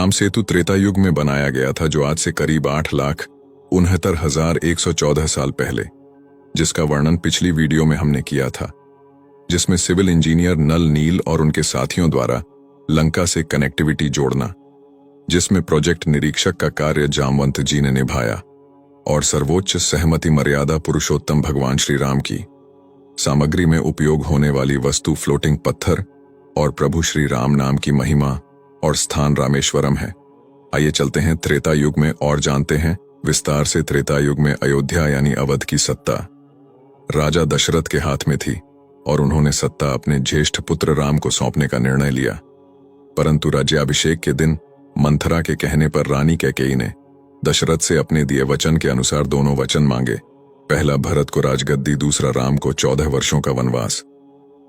राम सेतु त्रेता युग में बनाया गया था, जो आज से करीब 8,69,114 साल पहले, जिसका वर्णन पिछली वीडियो में हमने किया था, जिसमें सिविल इंजीनियर नल नील और उनके साथियों द्वारा लंका से कनेक्टिविटी जोड़ना, जिसमें प्रोजेक्ट निरीक्षक का कार्य जामवंत जी ने निभाया, और सर्वोच्च सहमति मर्यादा पुरुषोत्तम भगवान श्री राम की। सामग्री में उपयोग होने वाली वस्तु फ्लोटिंग पत्थर और प्रभु श्री राम नाम की महिमा और स्थान रामेश्वरम है। आइए चलते हैं त्रेता युग में और जानते हैं विस्तार से। त्रेता युग में अयोध्या यानी अवध की सत्ता राजा दशरथ के हाथ में थी और उन्होंने सत्ता अपने ज्येष्ठ पुत्र राम को सौंपने का निर्णय लिया। परंतु राज्याभिषेक के दिन मंथरा के कहने पर रानी कैकेयी ने दशरथ से अपने दिए वचन के अनुसार दोनों वचन मांगे। पहला भरत को राजगद्दी, दूसरा राम को 14 वर्षों का वनवास।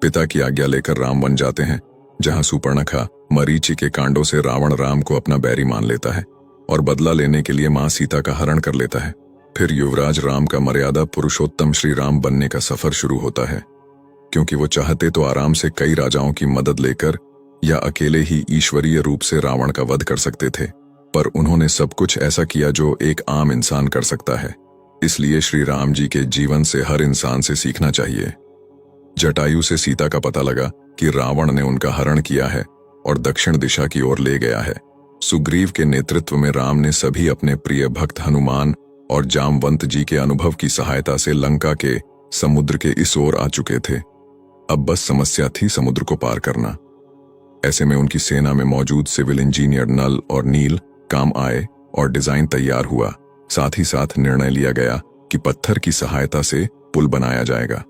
पिता की आज्ञा लेकर राम वन जाते हैं, जहां सुपर्णखा मरीचि के कांडों से रावण राम को अपना बैरी मान लेता है और बदला लेने के लिए मां सीता का हरण कर लेता है। फिर युवराज राम का मर्यादा पुरुषोत्तम श्री राम बनने का सफर शुरू होता है, क्योंकि वो चाहते तो आराम से कई राजाओं की मदद लेकर या अकेले ही ईश्वरीय रूप से रावण का वध कर सकते थे, पर उन्होंने सब कुछ ऐसा किया जो एक आम इंसान कर सकता है। इसलिए श्री राम जी के जीवन से हर इंसान से सीखना चाहिए। जटायु से सीता का पता लगा कि रावण ने उनका हरण किया है और दक्षिण दिशा की ओर ले गया है। सुग्रीव के नेतृत्व में राम ने सभी अपने प्रिय भक्त हनुमान और जामवंत जी के अनुभव की सहायता से लंका के समुद्र के इस ओर आ चुके थे। अब बस समस्या थी समुद्र को पार करना। ऐसे में उनकी सेना में मौजूद सिविल इंजीनियर नल और नील काम आए और डिजाइन तैयार हुआ। साथ ही साथ निर्णय लिया गया कि पत्थर की सहायता से पुल बनाया जाएगा।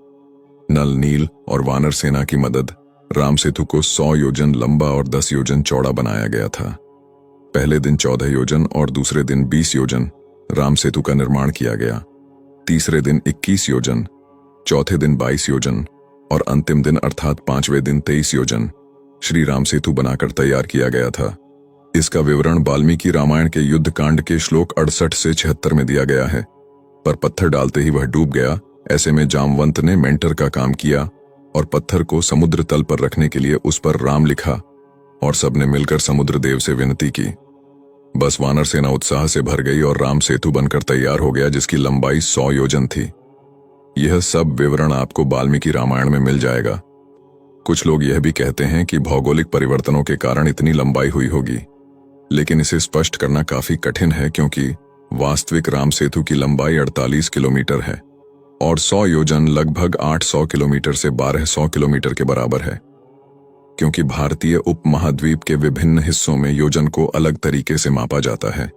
नल, नील और वानर सेना की मदद राम सेतु को 100 योजन लंबा और 10 योजन चौड़ा बनाया गया था। पहले दिन 14 योजन और दूसरे दिन 20 योजन राम सेतु का निर्माण किया गया। तीसरे दिन 21 योजन, चौथे दिन 22 योजन और अंतिम दिन अर्थात 5वें दिन 23 योजन श्री राम सेतु बनाकर तैयार किया गया था। इसका विवरण वाल्मीकि रामायण के युद्ध कांड के श्लोक 68 से 76 में दिया गया है। पर पत्थर डालते ही वह डूब गया। ऐसे में जामवंत ने मेंटर का काम किया और पत्थर को समुद्र तल पर रखने के लिए उस पर राम लिखा और सबने मिलकर समुद्र देव से विनती की। बस वानर सेना उत्साह से भर गई और राम सेतु बनकर तैयार हो गया, जिसकी लंबाई 100 योजन थी। यह सब विवरण आपको वाल्मीकि रामायण में मिल जाएगा। कुछ लोग यह भी कहते हैं कि भौगोलिक परिवर्तनों के कारण इतनी लंबाई हुई होगी, लेकिन इसे स्पष्ट करना काफी कठिन है, क्योंकि वास्तविक राम सेतु की लंबाई 48 किलोमीटर है और 100 योजन लगभग 800 किलोमीटर से 1200 किलोमीटर के बराबर है। क्योंकि भारतीय उपमहाद्वीप के विभिन्न हिस्सों में योजन को अलग तरीके से मापा जाता है।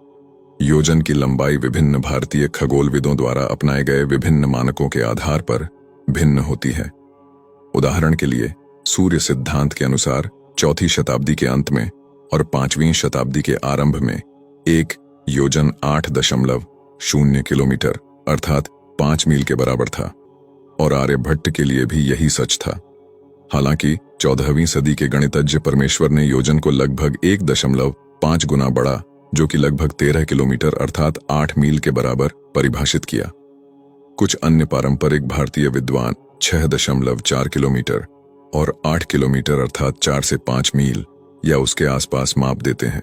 योजन की लंबाई विभिन्न भारतीय खगोलविदों द्वारा अपनाए गए विभिन्न मानकों के आधार पर भिन्न होती है। उदाहरण के लिए सूर्य सिद्धांत के अनुसार 4वीं शताब्दी के अंत में और 5वीं शताब्दी के आरंभ में एक योजन 8.0 किलोमीटर अर्थात 5 मील के बराबर था, और आर्यभट्ट के लिए भी यही सच था। हालांकि 14वीं सदी के गणितज्ञ परमेश्वर ने योजन को लगभग 1.5 गुना बड़ा, जो कि लगभग 13 किलोमीटर अर्थात 8 मील के बराबर परिभाषित किया। कुछ अन्य पारंपरिक भारतीय विद्वान 6.4 किलोमीटर और 8 किलोमीटर अर्थात 4 से 5 मील या उसके आसपास माप देते हैं।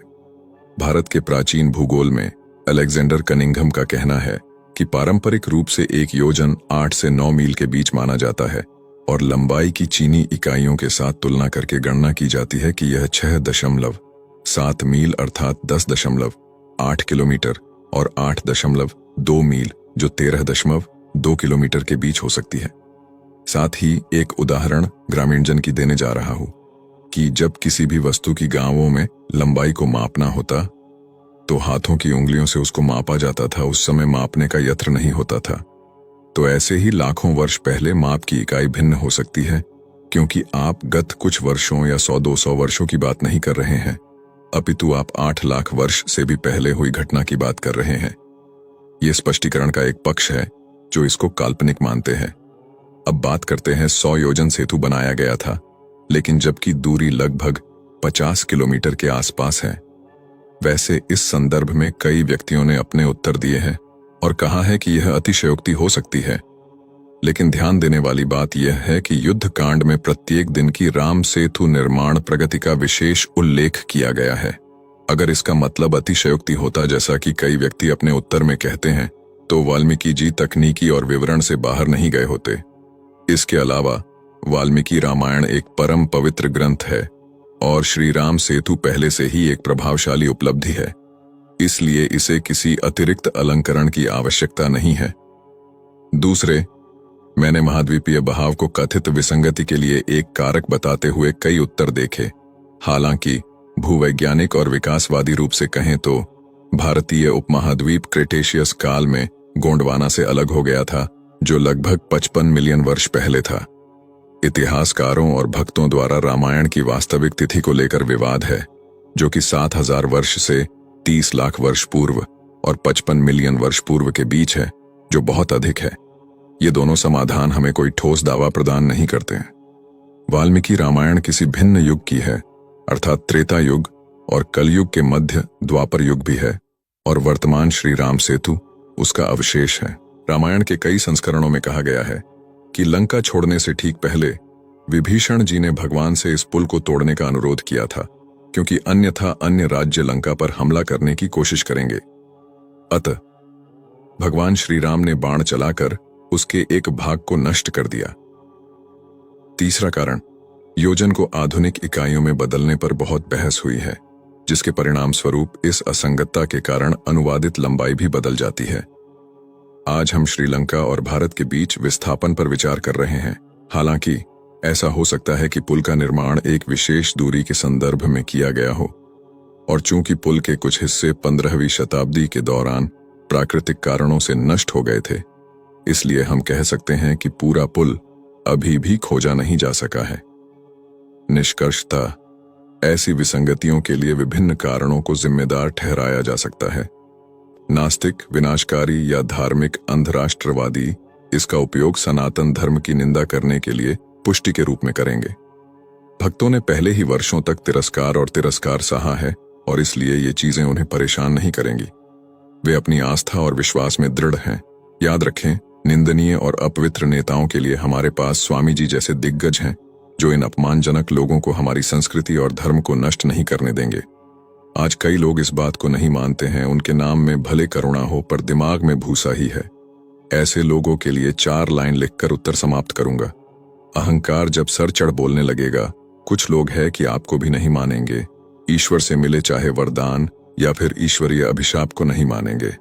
भारत के प्राचीन भूगोल में अलेक्जेंडर कनिंघम का कहना है कि पारंपरिक रूप से एक योजन 8 से 9 मील के बीच माना जाता है और लंबाई की चीनी इकाइयों के साथ तुलना करके गणना की जाती है कि यह 6.7 मील अर्थात 10.8 किलोमीटर और 8.2 मील जो 13.2 किलोमीटर के बीच हो सकती है। साथ ही एक उदाहरण ग्रामीण जन की देने जा रहा हूं कि जब किसी भी वस्तु की गांवों में लंबाई को मापना होता तो हाथों की उंगलियों से उसको मापा जाता था। उस समय मापने का यंत्र नहीं होता था। तो ऐसे ही लाखों वर्ष पहले माप की इकाई भिन्न हो सकती है, क्योंकि आप गत कुछ वर्षों या 100-200 वर्षों की बात नहीं कर रहे हैं, अपितु आप 8 लाख वर्ष से भी पहले हुई घटना की बात कर रहे हैं। यह स्पष्टीकरण का एक पक्ष है जो इसको काल्पनिक मानते हैं। अब बात करते हैं 100 योजन सेतु बनाया गया था, लेकिन जबकि दूरी लगभग 50 किलोमीटर के आसपास है। वैसे इस संदर्भ में कई व्यक्तियों ने अपने उत्तर दिए हैं और कहा है कि यह अतिशयोक्ति हो सकती है, लेकिन ध्यान देने वाली बात यह है कि युद्ध कांड में प्रत्येक दिन की राम सेतु निर्माण प्रगति का विशेष उल्लेख किया गया है। अगर इसका मतलब अतिशयोक्ति होता, जैसा कि कई व्यक्ति अपने उत्तर में कहते हैं, तो वाल्मीकि जी तकनीकी और विवरण से बाहर नहीं गए होते। इसके अलावा वाल्मीकि रामायण एक परम पवित्र ग्रंथ है और श्री राम सेतु पहले से ही एक प्रभावशाली उपलब्धि है, इसलिए इसे किसी अतिरिक्त अलंकरण की आवश्यकता नहीं है। दूसरे, मैंने महाद्वीपीय बहाव को कथित विसंगति के लिए एक कारक बताते हुए कई उत्तर देखे। हालांकि भूवैज्ञानिक और विकासवादी रूप से कहें तो भारतीय उपमहाद्वीप क्रेटेशियस काल में गोंडवाना से अलग हो गया था, जो लगभग 55 मिलियन वर्ष पहले था। इतिहासकारों और भक्तों द्वारा रामायण की वास्तविक तिथि को लेकर विवाद है, जो कि 7,000 वर्ष से 30 लाख वर्ष पूर्व और 55 मिलियन वर्ष पूर्व के बीच है, जो बहुत अधिक है। ये दोनों समाधान हमें कोई ठोस दावा प्रदान नहीं करते हैं। वाल्मीकि रामायण किसी भिन्न युग की है, अर्थात त्रेता युग और कलयुग के मध्य द्वापर युग भी है, और वर्तमान श्री राम सेतु उसका अवशेष है। रामायण के कई संस्करणों में कहा गया है कि लंका छोड़ने से ठीक पहले विभीषण जी ने भगवान से इस पुल को तोड़ने का अनुरोध किया था, क्योंकि अन्यथा अन्य राज्य लंका पर हमला करने की कोशिश करेंगे। अतः भगवान श्री राम ने बाण चलाकर उसके एक भाग को नष्ट कर दिया। तीसरा कारण, योजन को आधुनिक इकाइयों में बदलने पर बहुत बहस हुई है, जिसके परिणाम स्वरूप इस असंगतता के कारण अनुवादित लंबाई भी बदल जाती है। आज हम श्रीलंका और भारत के बीच विस्थापन पर विचार कर रहे हैं। हालांकि ऐसा हो सकता है कि पुल का निर्माण एक विशेष दूरी के संदर्भ में किया गया हो, और चूंकि पुल के कुछ हिस्से 15वीं शताब्दी के दौरान प्राकृतिक कारणों से नष्ट हो गए थे, इसलिए हम कह सकते हैं कि पूरा पुल अभी भी खोजा नहीं जा सका है। निष्कर्षतः ऐसी विसंगतियों के लिए विभिन्न कारणों को जिम्मेदार ठहराया जा सकता है। नास्तिक, विनाशकारी या धार्मिक अंधराष्ट्रवादी इसका उपयोग सनातन धर्म की निंदा करने के लिए पुष्टि के रूप में करेंगे। भक्तों ने पहले ही वर्षों तक तिरस्कार और तिरस्कार सहा है, और इसलिए ये चीजें उन्हें परेशान नहीं करेंगी। वे अपनी आस्था और विश्वास में दृढ़ हैं। याद रखें, निंदनीय और अपवित्र नेताओं के लिए हमारे पास स्वामी जी जैसे दिग्गज हैं, जो इन अपमानजनक लोगों को हमारी संस्कृति और धर्म को नष्ट नहीं करने देंगे। आज कई लोग इस बात को नहीं मानते हैं, उनके नाम में भले करुणा हो पर दिमाग में भूसा ही है। ऐसे लोगों के लिए 4 लाइन लिखकर उत्तर समाप्त करूंगा। अहंकार जब सर चढ़ बोलने लगेगा, कुछ लोग हैं कि आपको भी नहीं मानेंगे। ईश्वर से मिले चाहे वरदान या फिर ईश्वरीय अभिशाप को नहीं मानेंगे।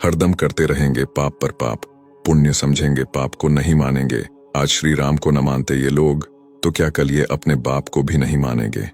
हरदम करते रहेंगे पाप पर पाप, पुण्य समझेंगे, पाप को नहीं मानेंगे। आज श्री राम को न मानते ये लोग, तो क्या कल ये अपने बाप को भी नहीं मानेंगे?